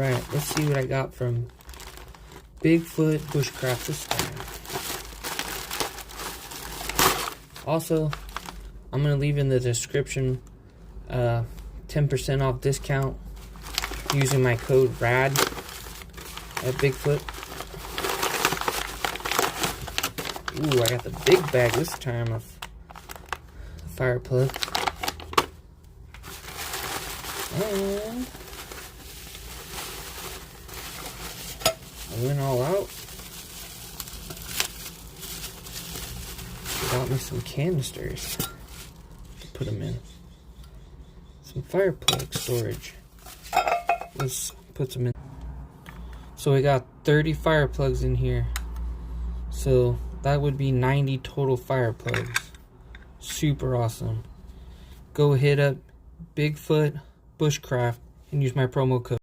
Alright, let's see what I got from Bigfoot Bushcraft this time. Also, I'm going to leave in the description 10% off discount using my code RAD at Bigfoot. Ooh, I got the big bag this time of fire plug. And I went all out. Got me some canisters to put them in. Some fire plug storage. Let's put them in. So we got 30 fire plugs in here. So that would be 90 total fire plugs. Super awesome. Go hit up Bigfoot Bushcraft and use my promo code.